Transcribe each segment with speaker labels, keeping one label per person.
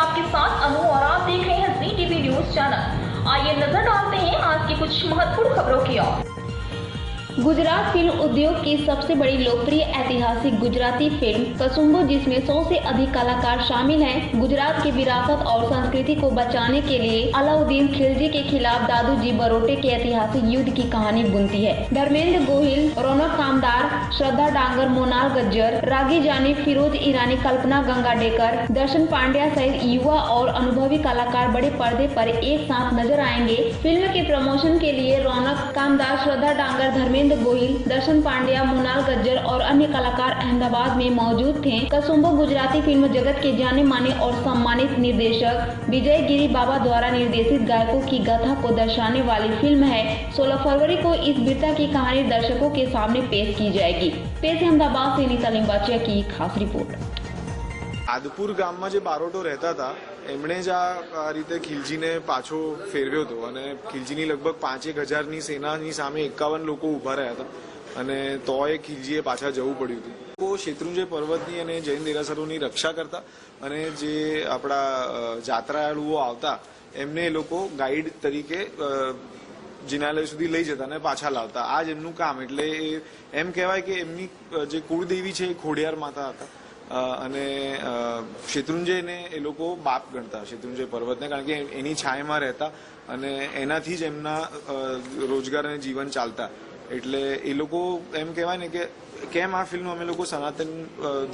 Speaker 1: आपके साथ अनु और आप देख रहे हैं जी टीवी न्यूज चैनल। आइए नजर डालते हैं आज की कुछ महत्वपूर्ण खबरों की ओर। गुजरात फिल्म उद्योग की सबसे बड़ी लोकप्रिय ऐतिहासिक गुजराती फिल्म कसुम्बो, जिसमें 100 से अधिक कलाकार शामिल हैं, गुजरात की विरासत और संस्कृति को बचाने के लिए अलाउद्दीन खिलजी के खिलाफ दादूजी बरोटे के ऐतिहासिक युद्ध की कहानी बुनती है। धर्मेंद्र गोहिल, रौनक कामदार, श्रद्धा डांगर, मोनाल गज्जर, रागी जानी, फिरोज ईरानी, कल्पना गंगाडेकर, दर्शन पांड्या सहित युवा और अनुभवी कलाकार बड़े पर्दे पर एक साथ नजर आएंगे। फिल्म के प्रमोशन के लिए रौनक कामदार, श्रद्धा डांगर, धर्मेंद्र गोहिल, दर्शन पांड्या, मोनाल गज्जर और अन्य कलाकार अहमदाबाद में मौजूद थे। कसुम्बो गुजराती फिल्म जगत के जाने माने और सम्मानित निर्देशक विजय गिरी बाबा द्वारा निर्देशित गायकों की गाथा को दर्शाने वाली फिल्म है। 16 फरवरी को इस वीरता की कहानी दर्शकों के सामने पेश की जाएगी। पेश अहमदाबाद से नीता लिंबाचिया की खास रिपोर्ट।
Speaker 2: આદપુર ગામમાં જે બારોટો રહેતા હતા એમણે જ આ રીતે ખિલજીને પાછો ફેરવ્યો હતો અને ખિલજીની લગભગ 5,000ની સેનાની સામે 51 લોકો ઊભા રહ્યા હતા અને તોય ખિલજીએ પાછા જવું પડ્યું હતું। લોકો શેત્રુંજય પર્વતની અને જૈન દેરાસરોની રક્ષા કરતા અને જે આપણા જાત્રાળુઓ આવતા એમને એ લોકો ગાઈડ તરીકે જિનાલય સુધી લઈ જતા અને પાછા લાવતા। આ જ એમનું કામ। એટલે એમ કહેવાય કે એમની જે કુળદેવી છે એ ખોડિયાર માતા હતા અને શેત્રુંજયને એ લોકો બાપ ગણતા, શેત્રુંજય પર્વતને, કારણ કે એની છાયામાં રહેતા અને એનાથી જ એમના રોજગાર અને જીવન ચાલતા। એટલે એ લોકો એમ કહેવાય ને કે કેમ આ ફિલ્મ અમે લોકો સનાતન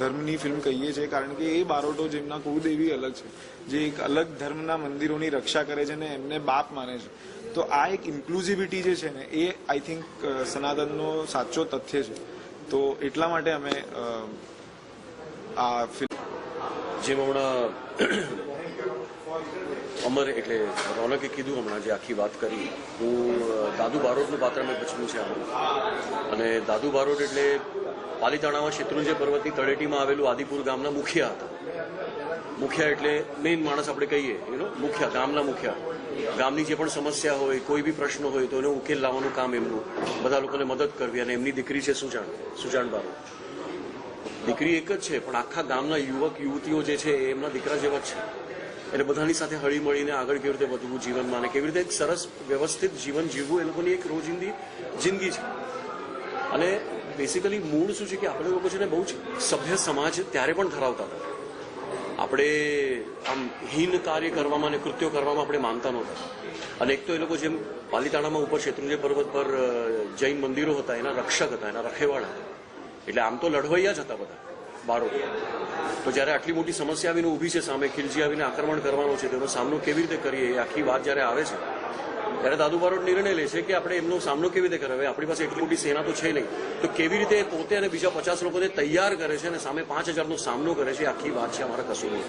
Speaker 2: ધર્મની ફિલ્મ કહીએ છીએ, કારણ કે એ બારોટો જેમના કુળદેવી અલગ છે, જે એક અલગ ધર્મના મંદિરોની રક્ષા કરે છે ને એમને બાપ માને છે। તો આ એક ઇન્ક્લુઝિવિટી જે છે ને એ આઈ થિંક સનાતનનો સાચો તથ્ય છે। તો એટલા માટે અમે આ ફિલ્મ
Speaker 3: જેમાં હમણાં અમર એટલે રોનકે કીધું, હમણાં જે આખી વાત કરી, હું દાદુ બારોટનું પાત્ર મેં ભજવ્યું છે આમાં। અને દાદુ બારોટ એટલે પાલીતાણામાં શેત્રુંજય પર્વતની તળેટીમાં આવેલું આદિપુર ગામના મુખિયા હતા। મુખિયા એટલે મેઇન માણસ આપણે કહીએ, મુખિયા, ગામના મુખિયા। ગામની જે પણ સમસ્યા હોય, કોઈ બી પ્રશ્ન હોય તો એનો ઉકેલ લાવવાનું કામ એમનું, બધા લોકોને મદદ કરવી। અને એમની દીકરી છે સુજાણ બારોટ। દીકરી એક જ છે પણ આખા ગામના યુવક યુવતીઓ જે છે એ એમના દીકરા જેવા જ છે। એટલે બધાની સાથે હળી મળીને આગળ કેવી રીતે વધવું જીવનમાં અને કેવી રીતે એક સરસ વ્યવસ્થિત જીવન જીવવું એ લોકોની એક રોજિંદી જિંદગી છે। અને બેસિકલી મૂળ શું છે કે આપણે લોકો છે ને બહુ જ સભ્ય સમાજ ત્યારે પણ ધરાવતા હતા। આપણે આમ હીન કાર્ય કરવામાં અને કૃત્યો કરવામાં આપણે માનતા નહોતા। અને એક તો એ લોકો જેમ પાલીતાણામાં ઉપર શેત્રુંજય પર્વત પર જૈન મંદિરો હતા, એના રક્ષક હતા, એના રખેવાળા હતા। એટલે આમ તો લડવૈયા જ હતા બધા બારોટ। તો જ્યારે આટલી મોટી સમસ્યા આવીને ઊભી છે સામે, ખિલજી આવીને આક્રમણ કરવાનો છે, તેનો સામનો કેવી રીતે કરીએ એ આખી વાત જ્યારે આવે છે ત્યારે દાદુ બારોટ નિર્ણય લે છે કે આપણે એમનો સામનો કેવી રીતે કરે। આપણી પાસે એટલી મોટી સેના તો છે નહીં, તો કેવી રીતે પોતે અને બીજા 50 લોકોને તૈયાર કરે છે અને સામે 5,000નો સામનો કરે છે, આખી વાત છે અમારા કસુમ્બો।